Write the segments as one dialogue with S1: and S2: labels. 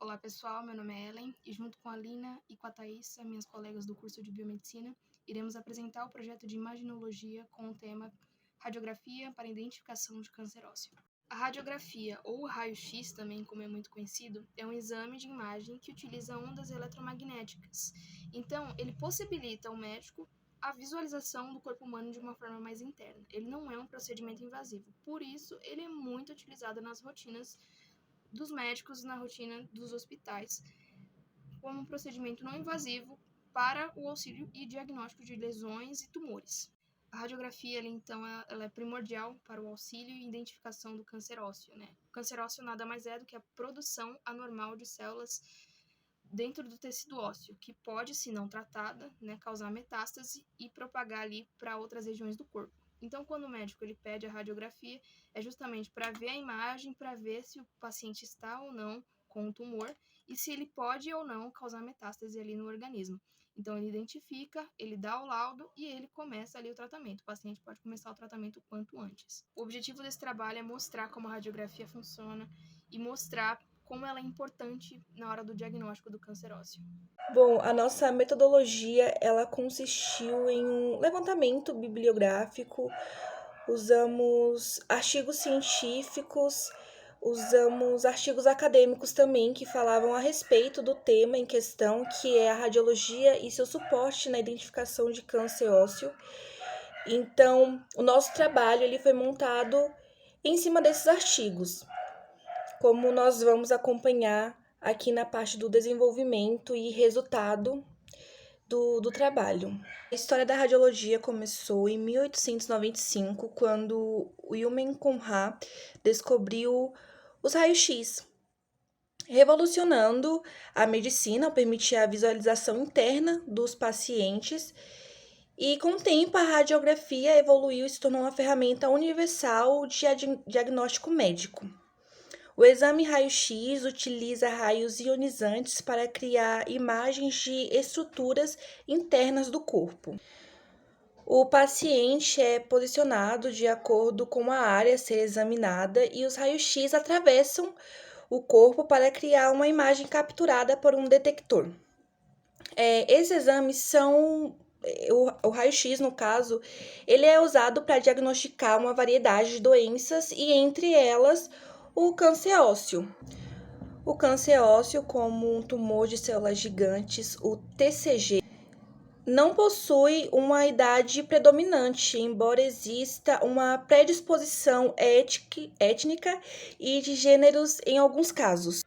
S1: Olá pessoal, meu nome é Ellen e junto com a Lina e com a Thaisa, minhas colegas do curso de Biomedicina, iremos apresentar o projeto de imaginologia com o tema Radiografia para Identificação de Câncer Ósseo. A radiografia, ou raio-x também, como é muito conhecido, é um exame de imagem que utiliza ondas eletromagnéticas. Então, ele possibilita ao médico a visualização do corpo humano de uma forma mais interna. Ele não é um procedimento invasivo, por isso ele é muito utilizado nas rotinas dos médicos, na rotina dos hospitais, como um procedimento não invasivo para o auxílio e diagnóstico de lesões e tumores. A radiografia, ela é primordial para o auxílio e identificação do câncer ósseo, né? O câncer ósseo nada mais é do que a produção anormal de células dentro do tecido ósseo, que pode, se não tratada, né, causar metástase e propagar ali para outras regiões do corpo. Então, quando o médico ele pede a radiografia, é justamente para ver a imagem, para ver se o paciente está ou não com o tumor e se ele pode ou não causar metástase ali no organismo. Então, ele identifica, ele dá o laudo e ele começa ali o tratamento. O paciente pode começar o tratamento o quanto antes. O objetivo desse trabalho é mostrar como a radiografia funciona e mostrar como ela é importante na hora do diagnóstico do câncer ósseo.
S2: Bom, a nossa metodologia, ela consistiu em um levantamento bibliográfico, usamos artigos científicos, usamos artigos acadêmicos também que falavam a respeito do tema em questão, que é a radiologia e seu suporte na identificação de câncer ósseo. Então, o nosso trabalho ele foi montado em cima desses artigos, como nós vamos acompanhar aqui na parte do desenvolvimento e resultado do trabalho. A história da radiologia começou em 1895, quando Wilhelm Conrad descobriu os raios-x, revolucionando a medicina ao permitir a visualização interna dos pacientes. E com o tempo, a radiografia evoluiu e se tornou uma ferramenta universal de diagnóstico médico. O exame raio-x utiliza raios ionizantes para criar imagens de estruturas internas do corpo. O paciente é posicionado de acordo com a área a ser examinada e os raios-x atravessam o corpo para criar uma imagem capturada por um detector. Esses exames são o raio-x, no caso, ele é usado para diagnosticar uma variedade de doenças e, entre elas, o câncer ósseo. O câncer ósseo, como um tumor de células gigantes, o TCG, não possui uma idade predominante, embora exista uma predisposição étnica e de gêneros em alguns casos.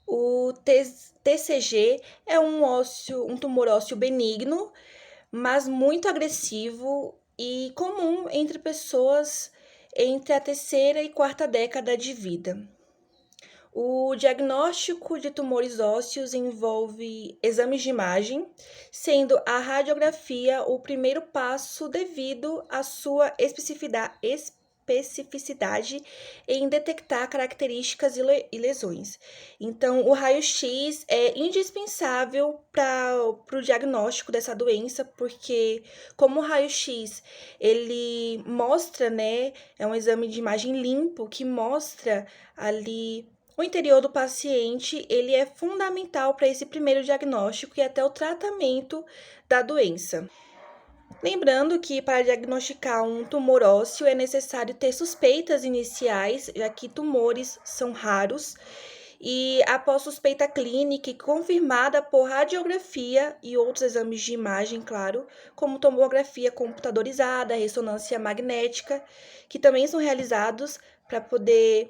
S2: O TCG é um tumor ósseo benigno, mas muito agressivo e comum entre pessoas entre a terceira e quarta década de vida. O diagnóstico de tumores ósseos envolve exames de imagem, sendo a radiografia o primeiro passo devido à sua especificidade em detectar características e lesões. Então, o raio-x é indispensável para o diagnóstico dessa doença, porque como o raio-x ele mostra, né, é um exame de imagem limpo que mostra ali o interior do paciente, ele é fundamental para esse primeiro diagnóstico e até o tratamento da doença. Lembrando que para diagnosticar um tumor ósseo é necessário ter suspeitas iniciais, já que tumores são raros, e após suspeita clínica e confirmada por radiografia e outros exames de imagem, claro, como tomografia computadorizada, ressonância magnética, que também são realizados para poder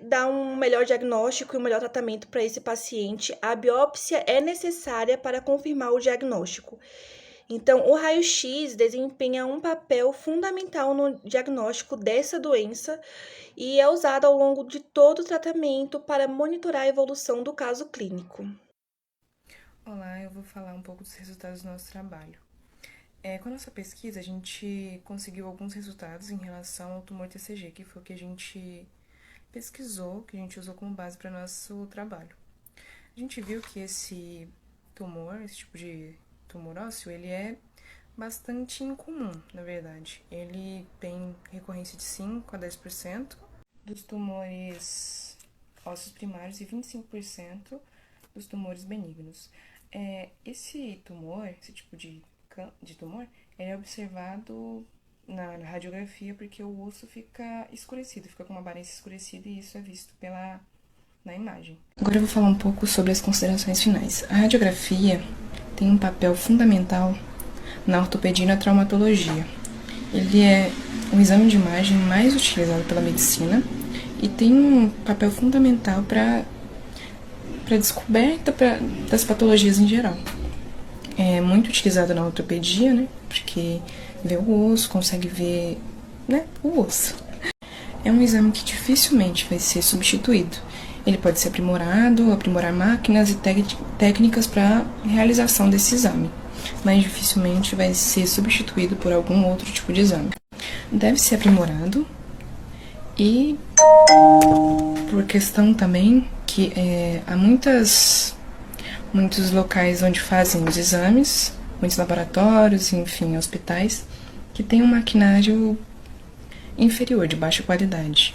S2: dar um melhor diagnóstico e um melhor tratamento para esse paciente. A biópsia é necessária para confirmar o diagnóstico. Então, o raio-x desempenha um papel fundamental no diagnóstico dessa doença e é usado ao longo de todo o tratamento para monitorar a evolução do caso clínico.
S3: Olá, eu vou falar um pouco dos resultados do nosso trabalho. Com a nossa pesquisa, a gente conseguiu alguns resultados em relação ao tumor TCG, que foi o que a gente pesquisou, que a gente usou como base para o nosso trabalho. A gente viu que esse tipo de tumor ósseo, ele é bastante incomum, na verdade. Ele tem recorrência de 5 a 10% dos tumores ossos primários e 25% dos tumores benignos. Esse tipo de tumor, ele é observado na radiografia porque o osso fica escurecido, fica com uma aparência escurecida e isso é visto na imagem. Agora eu vou falar um pouco sobre as considerações finais. A radiografia tem um papel fundamental na ortopedia e na traumatologia. Ele é o exame de imagem mais utilizado pela medicina e tem um papel fundamental para a descoberta das patologias em geral. É muito utilizado na ortopedia, né? Porque vê o osso, consegue ver, né, o osso. É um exame que dificilmente vai ser substituído. Ele pode ser aprimorar máquinas e técnicas para realização desse exame, mas dificilmente vai ser substituído por algum outro tipo de exame. Deve ser aprimorado e por questão também que há muitos locais onde fazem os exames, muitos laboratórios, enfim, hospitais, que tem um maquinário inferior, de baixa qualidade.